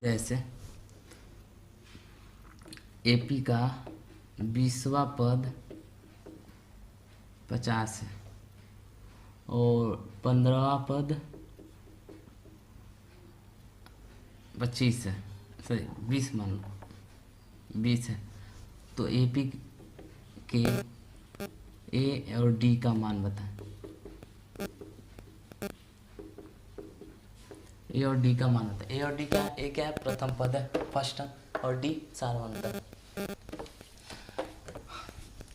जैसे एपी का 20वां पद 50 है और 15वां पद 25 है, सॉरी 20 मान लो 20 है। तो एपी के ए और डी का मान बताएं। ए और डी का मान होता है, ए और डी क्या है? ए क्या है? प्रथम पद है, फर्स्ट टर्म, और डी सार्वधातुक है।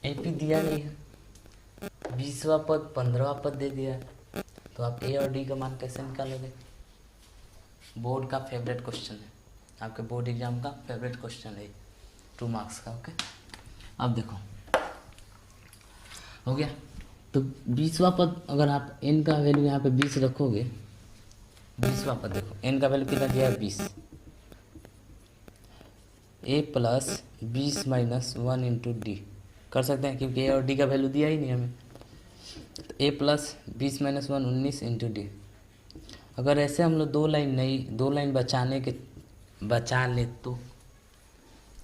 एपी दिया नहीं है, 20वां पद 15वां पद दे दिया है, तो आप ए और डी का मान कैसे निकालोगे? बोर्ड का फेवरेट क्वेश्चन है, आपके बोर्ड एग्जाम का फेवरेट क्वेश्चन है, 2 मार्क्स का। ओके, अब देखो हो गया। तो 20वां पद अगर आप एन का वैल्यू यहाँ पे 20 रखोगे, 20वां पद देखो एन का वैल्यू कितना दिया है? 20। ए प्लस 20 माइनस 1 इंटू डी कर सकते हैं, क्योंकि ए और डी का वैल्यू दिया ही नहीं हमें। तो ए प्लस 20 माइनस 1 19 इंटू डी। अगर ऐसे हम लोग दो लाइन बचा ले तो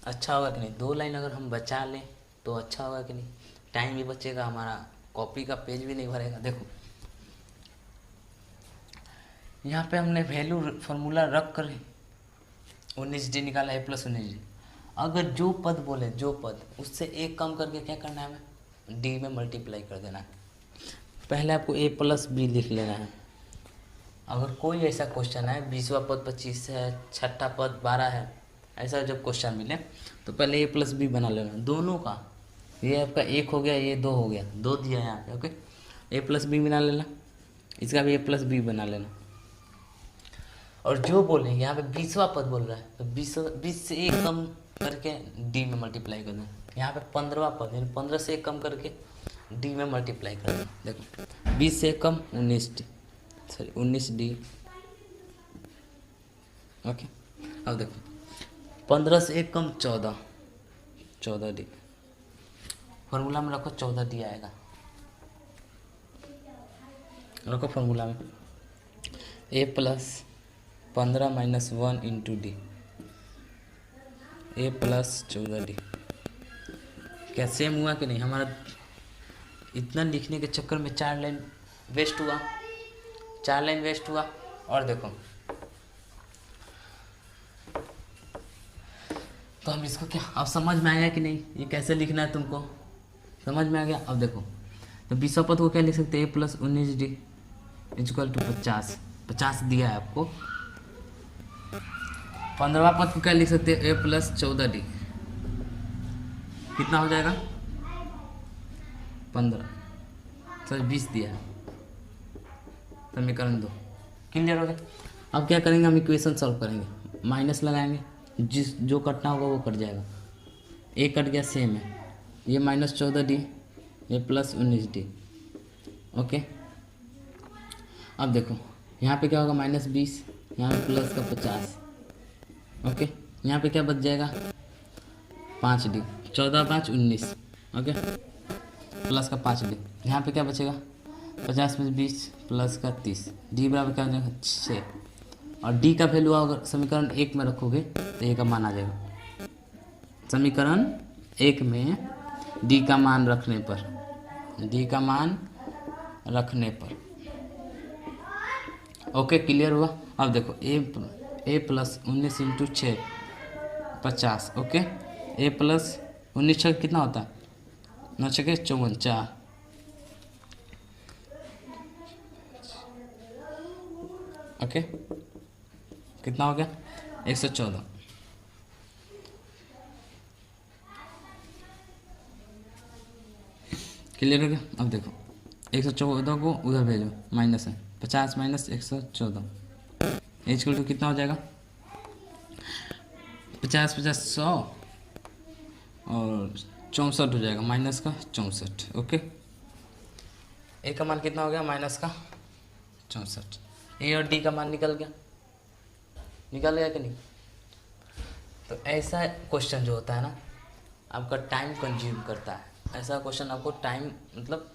अच्छा होगा कि नहीं? 2 लाइन अगर हम बचा लें तो अच्छा होगा कि नहीं? टाइम भी बचेगा, हमारा कॉपी का पेज भी नहीं भरेगा। देखो यहाँ पे हमने वैल्यू फार्मूला रख कर 19D निकाला, ए प्लस 19D। अगर जो पद बोले, जो पद उससे एक कम करके क्या करना है? हमें डी में मल्टीप्लाई कर देना है। पहले आपको ए प्लस बी लिख लेना है। अगर कोई ऐसा क्वेश्चन है 20वां पद 25 है, छठा पद 12 है, ऐसा जब क्वेश्चन मिले तो पहले ए प्लस बी बना लेना दोनों का। ये आपका 1 हो गया, ये 2 हो गया, 2 दिया है यहाँ पे। ओके, ए प्लस बी बना लेना, इसका भी ए प्लस बी बना लेना। और जो बोले यहाँ पे 20वां पद बोल रहा है तो 20 से एक कम करके डी में मल्टीप्लाई कर देना। यहाँ पे 15वां पद यानी 15 से एक कम करके डी में मल्टीप्लाई कर देना। देखो 20 से एक कम 19D, सॉरी 19D। ओके, अब देखो 15 से एक कम 14D। फॉर्मूला में रखो 14D आएगा, रखो फॉर्मूला में ए प्लस 15 माइनस 1 इंटू डी, ए प्लस 14D। क्या सेम हुआ कि नहीं? हमारा इतना लिखने के चक्कर में 4 लाइन वेस्ट हुआ, 4 लाइन वेस्ट हुआ। और देखो तो हम इसको क्या, अब समझ में आया कि नहीं? ये कैसे लिखना है तुमको समझ में आ गया? अब देखो तो 20वां पद को क्या लिख सकते हैं? ए प्लस 19D इक्वल टू 50। 50 दिया है आपको। 15वां पद को क्या लिख सकते हैं? ए प्लस 14D। कितना हो जाएगा? 15, सर 20 दिया है, समीकरण 2 क्लियर हो गया। अब क्या करेंगे? हम इक्वेशन सॉल्व करेंगे, माइनस लगाएंगे, जो कटना होगा वो कट जाएगा। ए कट गया, सेम है, ये माइनस 14D, ये प्लस 19D। ओके, अब देखो यहाँ पे क्या होगा? माइनस 20, यहाँ पे प्लस का 50। ओके, यहाँ पे क्या बच जाएगा? 5D, 14 5 19। ओके, प्लस का 5D। यहाँ पे क्या बचेगा? 50 में 20 प्लस का 30। डी बराबर क्या हो जाएगा? 6। और डी का वैल्यू अगर समीकरण 1 में रखोगे तो ए का मान आ जाएगा। समीकरण 1 में डी का मान रखने पर, डी का मान रखने पर। ओके, क्लियर हुआ? अब देखो ए प्लस 19 इंटू 6 50। ओके, ए प्लस 19 छः कितना होता है? 9 छः 54, 4। ओके, कितना हो गया? 114। क्लियर हो गया? अब देखो 114 को उधर भेजो, माइनस है, 50 माइनस 114 इक्वल टू कितना हो जाएगा? 50 50 100 और 64 हो जाएगा, माइनस का 64। ओके, ए का मान कितना हो गया? माइनस का 64। ए और डी का मान निकल गया कि नहीं? तो ऐसा क्वेश्चन जो होता है ना, आपका टाइम कंज्यूम करता है। ऐसा क्वेश्चन आपको टाइम मतलब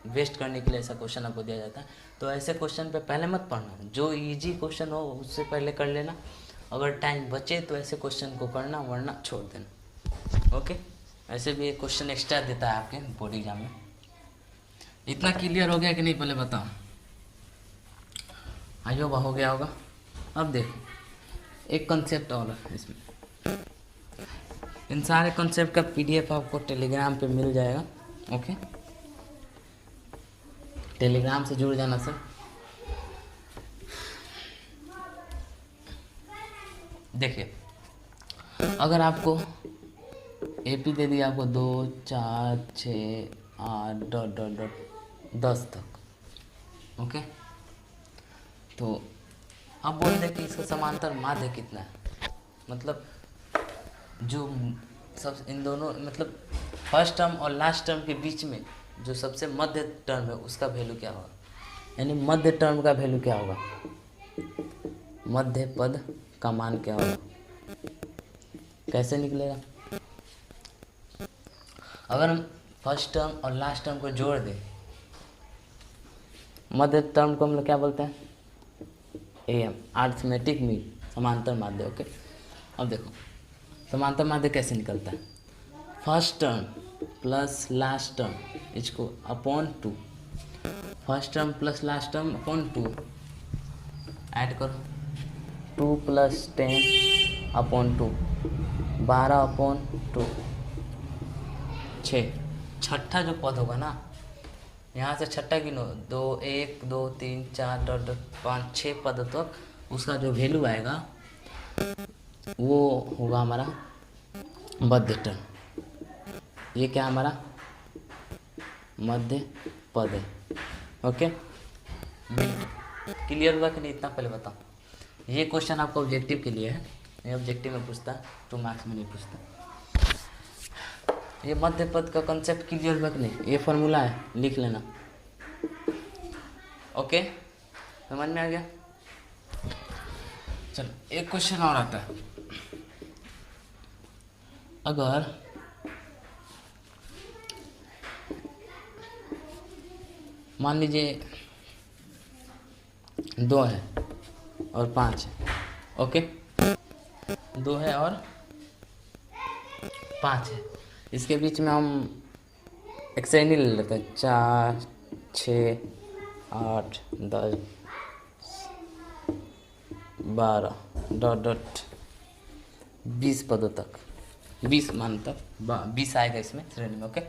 वेस्ट करने के लिए ऐसा क्वेश्चन आपको दिया जाता है। तो ऐसे क्वेश्चन पे पहले मत पढ़ना, जो इजी क्वेश्चन हो उससे पहले कर लेना, अगर टाइम बचे तो ऐसे क्वेश्चन को करना, वरना छोड़ देना। ओके, ऐसे भी एक क्वेश्चन एक्स्ट्रा देता है आपके बोर्ड एग्जाम में। इतना क्लियर हो गया कि नहीं पहले बताओ? आइयो हो गया होगा। अब देखो एक कंसेप्ट और है इसमें। इन सारे कंसेप्ट का पीडीएफ आपको टेलीग्राम पे मिल जाएगा। ओके, टेलीग्राम से जुड़ जाना सर। देखिए, अगर आपको एपी दे दिया आपको 2 4 6 8 डॉट डॉट डॉट 10 तक, ओके, तो अब बोल दे कि इसका समांतर माध्य कितना है। मतलब जो सब इन दोनों मतलब फर्स्ट टर्म और लास्ट टर्म के बीच में जो सबसे मध्य टर्म है उसका वैल्यू क्या होगा, यानी मध्य टर्म का वैल्यू क्या होगा, मध्य पद का मान क्या होगा, कैसे निकलेगा? अगर हम फर्स्ट टर्म और लास्ट टर्म को जोड़ दें, मध्य टर्म को हम लोग क्या बोलते हैं, एम, अरिथमेटिक मीन, समांतर माध्य। ओके, अब देखो समांतर माध्य कैसे निकलता है, first term plus last term इसको upon 2, first term plus last term upon 2, add करो 2 प्लस 10 अपॉन 2, 12 अपॉन 2, 6, छठा जो पद होगा ना, यहाँ से छठा गिनो, 2 1 2 3 4 डॉट डॉट 5 6 पद तक उसका जो वैल्यू आएगा वो होगा हमारा मध्य टर्म। ये क्या हमारा मध्य पद है। ओके, क्लियर हुआ कि नहीं? इतना पहले बताओ। ये क्वेश्चन आपको ऑब्जेक्टिव के लिए है, ये ऑब्जेक्टिव में पूछता है, 2 मार्क्स में नहीं पूछता। ये मध्य पद का कंसेप्ट क्लियर हुआ कि नहीं? ये फॉर्मूला है, लिख लेना। ओके, समझ में आ गया? चलो एक क्वेश्चन और आता है। अगर मान लीजिए 2 है और 5 है, ओके, 2 है और 5 है, इसके बीच में हम एक श्रेणी ले लेते हैं, 4 6 8 10 12 डॉट डॉट 20 पदों तक, 20 मान तक 20 आएगा इसमें श्रेणी में। ओके,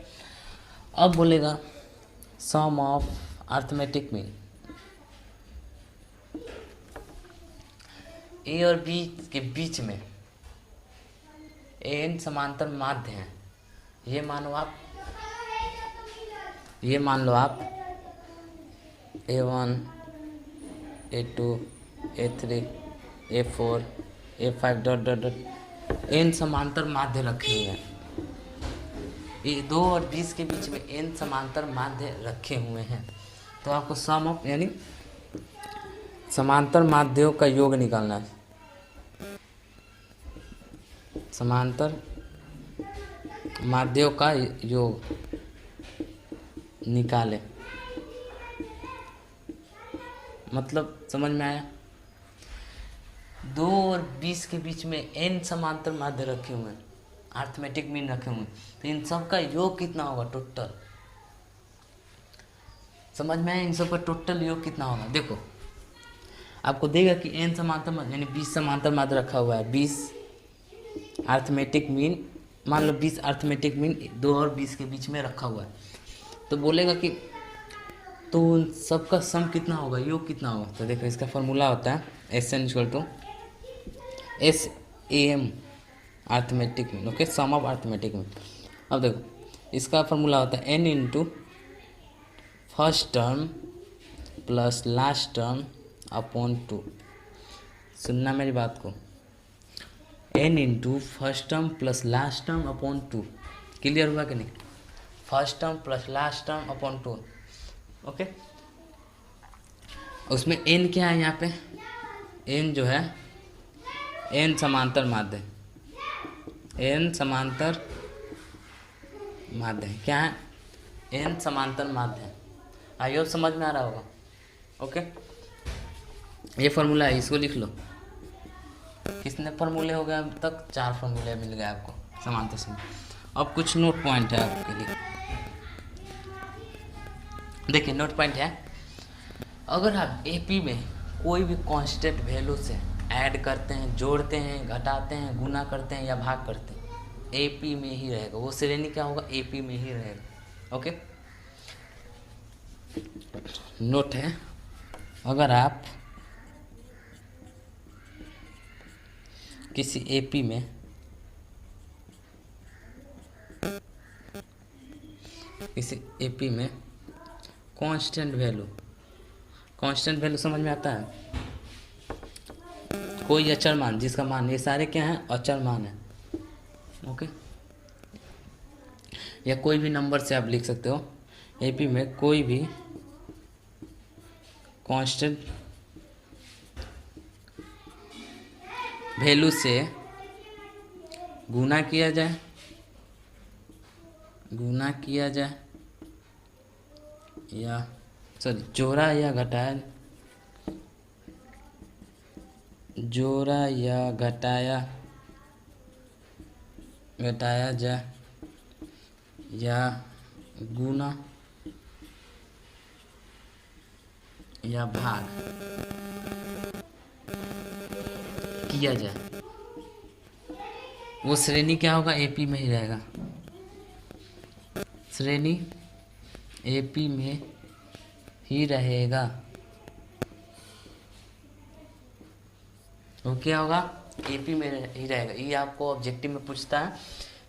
अब बोलेगा सम ऑफ अरिथमेटिक मीन, ए और बी के बीच में एन समांतर माध्य हैं। ये मान लो आप A1 A2 A3 A4 A5 dot dot dot N समांतर माध्य रखे हुए हैं। ये 2 और 20 के बीच में एन समांतर माध्य रखे हुए हैं, तो आपको सम ऑफ यानी समांतर माध्यों का योग निकालना है। समांतर माध्यों का योग निकाले, मतलब समझ में आया? 2 और 20 के बीच में n समांतर माध्य रखे हुए हैं, अरिथमेटिक मीन रखे हुए हैं, तो इन सब का योग कितना होगा टोटल? समझ में आया? इन सब का टोटल योग कितना होगा? देखो आपको देगा कि n समांतर माध्य यानी 20 समांतर माध्य रखा हुआ है, 20 अरिथमेटिक मीन, मान लो 20 अरिथमेटिक मीन 2 और 20 के बीच में रखा हुआ है, तो बोलेगा कि तो उन सबका सम कितना होगा, योग कितना होगा? तो देखो इसका फॉर्मूला होता है SN equal to SAM arithmetic mean. Okay, sum of arithmetic mean. अब देखो इसका फॉर्मूला होता है n into first term plus last term upon 2। सुनना मेरी बात को, n into first term plus last term upon 2। Clear हुआ कि नहीं? First term plus last term upon 2। Okay, उसमें n क्या है यहाँ पे? n जो है n समांतर माध्य, n समांतर माध्य क्या है? n समांतर माध्य है। आई होप समझ में आ रहा होगा। ओके, ये फॉर्मूला है, इसको लिख लो। कितने फॉर्मूले हो गए अब तक? 4 फॉर्मूले मिल गए आपको समांतर से। अब कुछ नोट पॉइंट है आपके लिए। देखिए नोट पॉइंट है, अगर आप एपी में कोई भी कांस्टेंट वैल्यू से ऐड करते हैं, जोड़ते हैं, घटाते हैं, गुना करते हैं या भाग करते हैं, एपी में ही रहेगा वो श्रेणी। क्या होगा? एपी में ही रहेगा। ओके, नोट है, अगर आप किसी एपी में कांस्टेंट वैल्यू समझ में आता है? कोई अचर मान, जिसका मान, ये सारे क्या हैं? अचर मान है। ओके, या कोई भी नंबर से आप लिख सकते हो। एपी में कोई भी कांस्टेंट वैल्यू से गुना किया जाए या जोड़ा या घटाया जाए या गुना या भाग किया जाए, वो श्रेणी क्या होगा? एपी में ही रहेगा। श्रेणी एपी में ही रहेगा। वो क्या होगा? एपी में ही रहेगा। ये आपको ऑब्जेक्टिव में पूछता है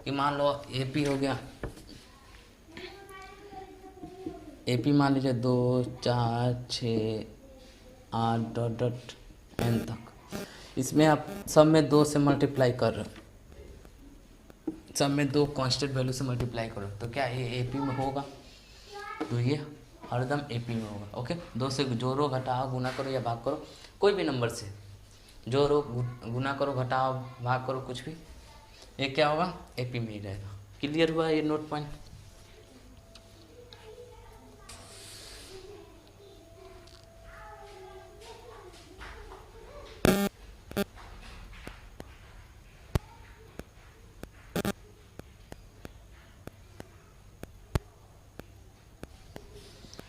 कि मान लो एपी हो गया, एपी मान लीजिए 2, 4, 6, 8 डॉट डॉट एन तक। इसमें आप सब में 2 से मल्टीप्लाई कर रहे हो, सब में 2 कांस्टेंट वैल्यू से मल्टीप्लाई करो, तो क्या ये एपी में होगा? तो ये हरदम एपी में होगा। ओके, 2 से जोड़ो, घटाओ, गुना करो या भाग करो, कोई भी नंबर से जोड़ो, गुना करो, घटाओ, भाग करो, कुछ भी, ये क्या होगा? एपी में ही रहेगा। क्लियर हुआ ये नोट पॉइंट?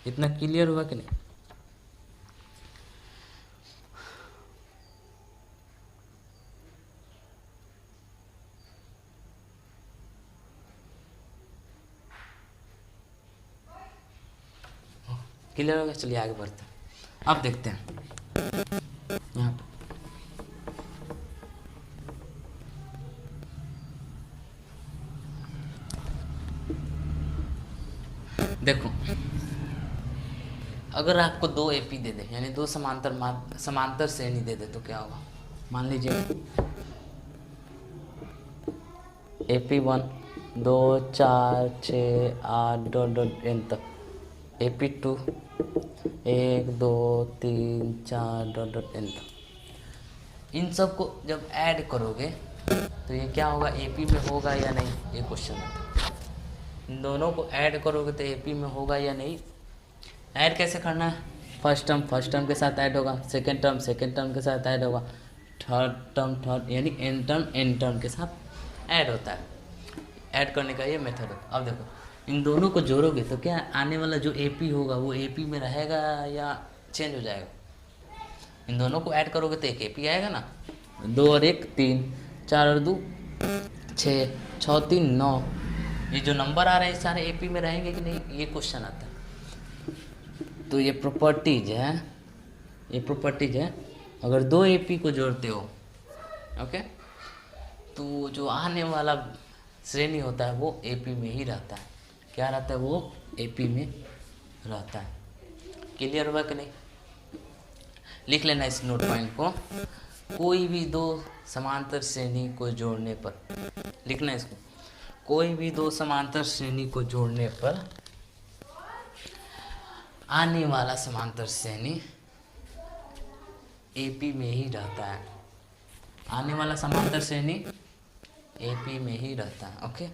इतना क्लियर हुआ कि नहीं? क्लियर हो गया? चलिए आगे बढ़ते हैं। अब देखते हैं यहाँ पे, देखो अगर आपको 2 एपी दे दे, यानी 2 समांतर श्रेणी दे दे, तो क्या होगा? मान लीजिए एपी 1 2, 4, 6, 8 डॉट डॉट एन तक, एपी 2 1, 2, 3, 4 डॉट डॉट एन तक। इन सब को जब ऐड करोगे तो ये क्या होगा? एपी में होगा या नहीं, ये क्वेश्चन है। इन दोनों को ऐड करोगे तो एपी में होगा या नहीं? ऐड कैसे करना है? फर्स्ट टर्म के साथ ऐड होगा, सेकंड टर्म के साथ ऐड होगा, थर्ड यानी एन टर्म के साथ ऐड होता है। ऐड करने का ये मेथड है। अब देखो इन दोनों को जोड़ोगे तो क्या आने वाला जो एपी होगा वो एपी में रहेगा या चेंज हो जाएगा? इन दोनों को ऐड करोगे तो एक एपी आएगा ना। 2 और 1 3, 4 और 2 6, 6 3 9, ये जो नंबर आ रहे हैं सारे एपी में रहेंगे कि नहीं, ये क्वेश्चन आता है। तो ये प्रॉपर्टीज है, अगर 2 एपी को जोड़ते हो, ओके, तो जो आने वाला श्रेणी होता है वो एपी में ही रहता है। क्या रहता है? वो एपी में रहता है। क्लियर हुआ कि नहीं? लिख लेना इस नोट पॉइंट को। कोई भी 2 समांतर श्रेणी को जोड़ने पर, लिखना इसको, कोई भी 2 समांतर श्रेणी को जोड़ने पर आने वाला समांतर श्रेणी एपी में ही रहता है। आने वाला समांतर श्रेणी एपी में ही रहता है। ओके,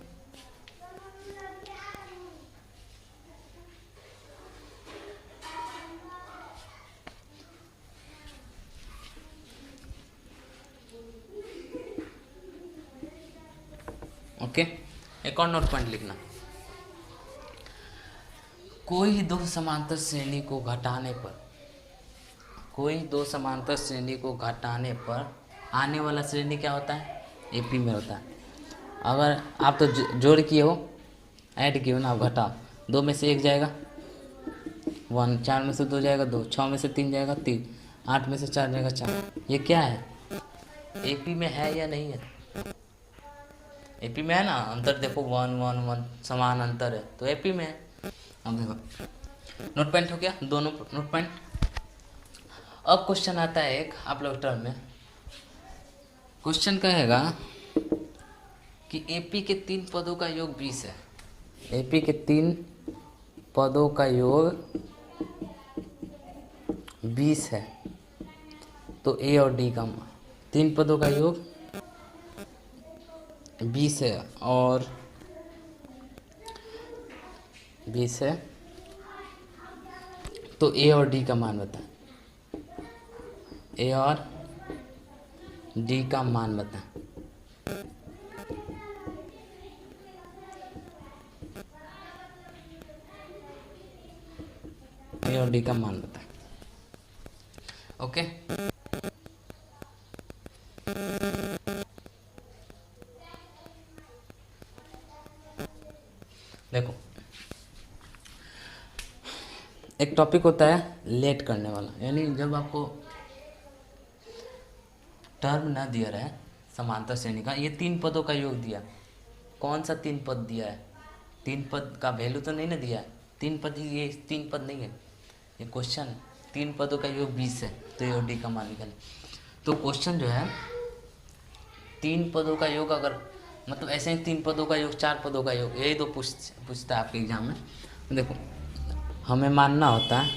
ओके, एक और नोट पॉइंट लिखना, कोई दो समांतर श्रेणी को घटाने पर, कोई दो समांतर श्रेणी को घटाने पर आने वाला श्रेणी क्या होता है, एपी में होता है। अगर आप तो जोड़ किए हो, ऐड किए हो ना, आप घटाओ, 2 में से 1 जाएगा 1, 4 में से 2 जाएगा 2, 6 में से 3 जाएगा 3, 8 में से 4 जाएगा 4। ये क्या है, एपी में है या नहीं है, एपी में है ना, अंतर देखो 1 1 1 समान अंतर है तो एपी में है। अब देखो नोट पॉइंट हो गया, दोनों नोट पॉइंट। अब क्वेश्चन आता है एक आप लोग टर्म में, क्वेश्चन कहेगा कि एपी के 3 पदों का योग 20 है, एपी के 3 पदों का योग 20 है, तो ए और डी का 3 पदों का योग 20 है और 20 है, तो ए और डी का मान बताएं, ए और डी का मान बताएं। ए और डी का मान बताएं। ओके, देखो एक टॉपिक होता है लेट करने वाला, यानी जब आपको टर्म ना दिया रहे समांतर श्रेणी का, ये 3 पदों का योग दिया, कौन सा 3 पद दिया है, 3 पद का वैल्यू तो नहीं ना दिया है, 3 पद ही, ये 3 पद नहीं है, ये क्वेश्चन है, 3 पदों का योग 20 है, तो ए और डी का मान निकालें। तो क्वेश्चन जो है 3 पदों का योग, अगर मतलब ऐसे ही 3 पदों का योग, 4 पदों का योग, यही तो पूछता है आपके एग्जाम में। देखो हमें मानना होता है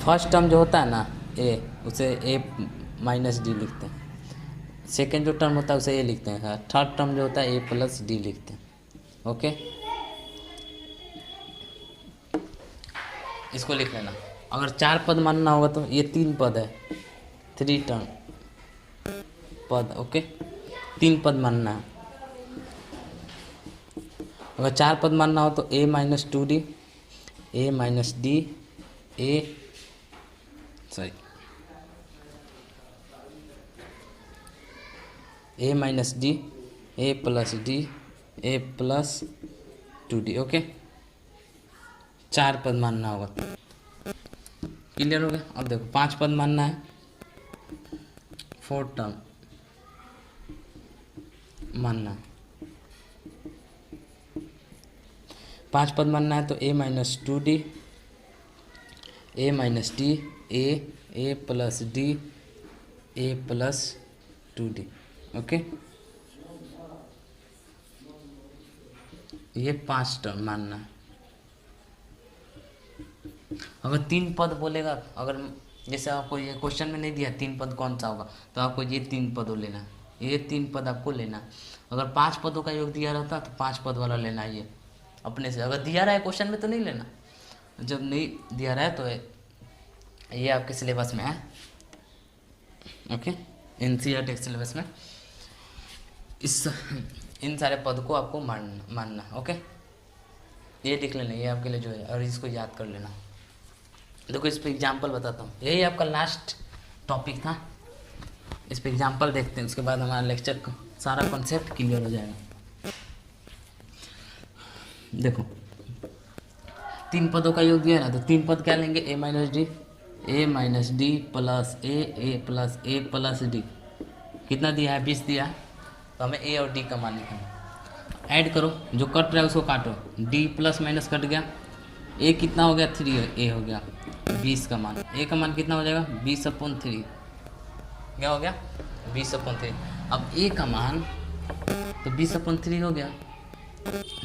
फर्स्ट टर्म जो होता है ना ए, उसे ए माइनस डी लिखते हैं, सेकेंड जो टर्म होता है उसे ए लिखते हैं, थर्ड टर्म जो होता है ए प्लस डी लिखते हैं। ओके, इसको लिख लेना। अगर 4 पद मानना होगा तो ये 3 पद है, 3 टर्म पद। ओके, 3 पद मानना है। अगर 4 पद मानना हो तो ए माइनस 2d, ए माइनस डी, ए माइनस डी, ए प्लस डी, ए प्लस 2d। ओके, 4 पद मानना होगा, क्लियर हो गया। अब देखो 5 पद मानना है, 4 टर्म मानना है, 5 पद मानना है, तो ए माइनस 2d, ए माइनस डी, ए प्लस डी, ए प्लस 2d। ओके, ये 5 टर्म मानना है। अगर 3 पद बोलेगा, अगर जैसे आपको ये क्वेश्चन में नहीं दिया 3 पद कौन सा होगा, तो आपको ये 3 पदों लेना है, ये 3 पद आपको लेना है। अगर 5 पदों का योग दिया रहता तो 5 पद वाला लेना है ये अपने से। अगर दिया रहा है क्वेश्चन में तो नहीं लेना, जब नहीं दिया रहा है तो ये आपके सिलेबस में है। ओके, एनसीईआरटी सिलेबस में इन सारे पद को आपको मानना। ओके, ये लिख लेना, ये आपके लिए जो है, और इसको याद कर लेना। देखो इस पर एग्जाम्पल बताता हूँ, यही आपका लास्ट टॉपिक था, इस पर एग्जाम्पल देखते हैं, उसके बाद हमारा लेक्चर का सारा कॉन्सेप्ट क्लियर हो जाएगा। देखो 3 पदों का योग दिया ना, तो 3 पद क्या लेंगे, ए माइनस डी प्लस ए प्लस ए प्लस डी। कितना दिया है, 20 दिया है, तो हमें ए और डी का मान निकालना। ऐड करो, जो कट रहा है उसको काटो, डी प्लस माइनस कट गया, ए कितना हो गया 3, ए हो गया 20 का मान, ए का मान कितना हो जाएगा 20/3, क्या हो गया 20/3। अब ए का मान तो 20/3 हो गया।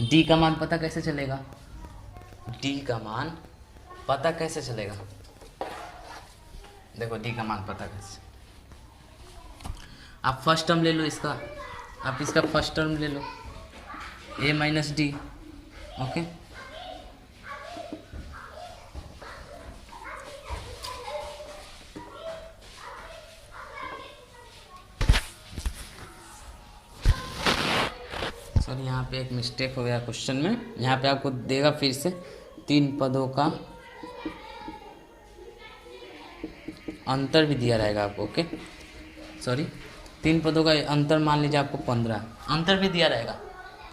डी का मान पता कैसे चलेगा, डी का मान पता कैसे चलेगा, देखो डी का मान पता कैसे, आप फर्स्ट टर्म ले लो इसका, आप इसका फर्स्ट टर्म ले लो, ए माइनस डी। ओके, सॉरी, यहाँ पे एक मिस्टेक हो गया क्वेश्चन में। यहाँ पे आपको देगा फिर से 3 पदों का अंतर भी दिया रहेगा आपको। ओके, सॉरी, 3 पदों का अंतर मान लीजिए आपको 15, अंतर भी दिया रहेगा,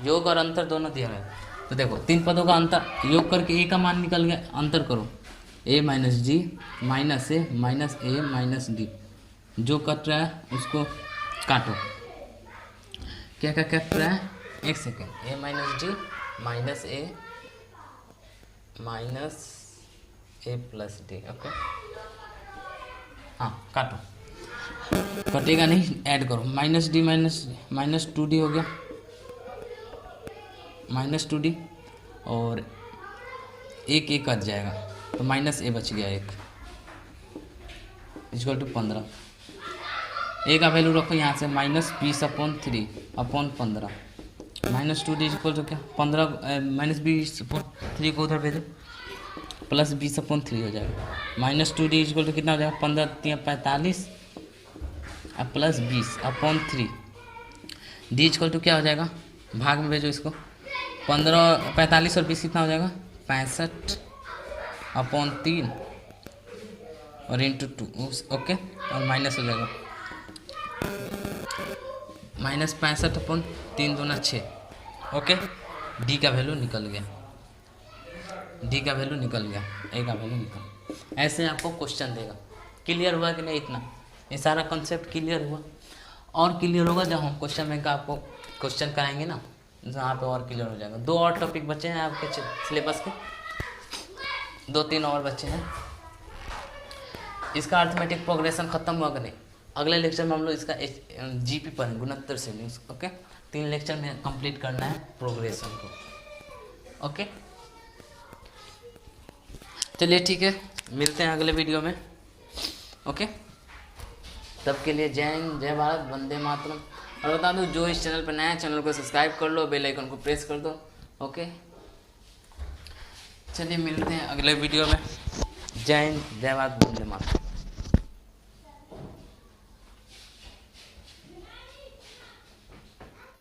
योग और अंतर दोनों दिया रहेगा। तो देखो 3 पदों का अंतर योग करके a का मान निकल गया, अंतर करो a minus G minus A minus D, जो कट रहा है उसको काटो। क्या क्या कट रहा है, एक second, a minus D minus A plus D. Okay, हाँ काटो, कटेगा नहीं, ऐड करो, माइनस डी माइनस 2d हो गया, माइनस 2d, और एक कट जाएगा तो माइनस ए बच गया, एक इक्वल टू 15। ए का वैल्यू रखो यहाँ से -20/3/15, माइनस 2d इक्वल टू क्या 15, माइनस 20/3 को उधर भेजो, प्लस 20/3 हो जाएगा, माइनस 2d इक्वल टू कितना हो जाएगा 15×3=45 और प्लस 20/3, डी इक्वल टू क्या हो जाएगा, भाग में भेजो इसको, 45 और 20 कितना हो जाएगा 65/3 और इंटू 2। ओके, और माइनस हो जाएगा -65/3 दूना 6। ओके, डी का वैल्यू निकल गया, डी का वैल्यू निकल गया, ए का वैल्यू निकल। ऐसे आपको क्वेश्चन देगा। क्लियर हुआ कि नहीं, इतना ये सारा कॉन्सेप्ट क्लियर हुआ? और क्लियर होगा जब हम क्वेश्चन बैंक का आपको क्वेश्चन कराएंगे ना, जहाँ पे और क्लियर हो जाएगा। 2 और टॉपिक बचे हैं आपके सिलेबस के, 2-3 और बचे हैं। इसका अर्थमेटिक प्रोग्रेशन खत्म हुआ कि नहीं, अगले लेक्चर में हम लोग इसका जीपी पर गुणोत्तर से न्यूज। ओके, 3 लेक्चर में कंप्लीट करना है प्रोग्रेशन को। ओके, चलिए ठीक है, मिलते हैं अगले वीडियो में। ओके, तब के लिए जय हिंद, जय भारत, वंदे मातरम। और बता दूँ, जो इस चैनल पर नया है, चैनल को सब्सक्राइब कर लो, बेल आइकन को प्रेस कर दो। ओके, चलिए मिलते हैं अगले वीडियो में। जय हिंद, जय भारत, वंदे मातरम।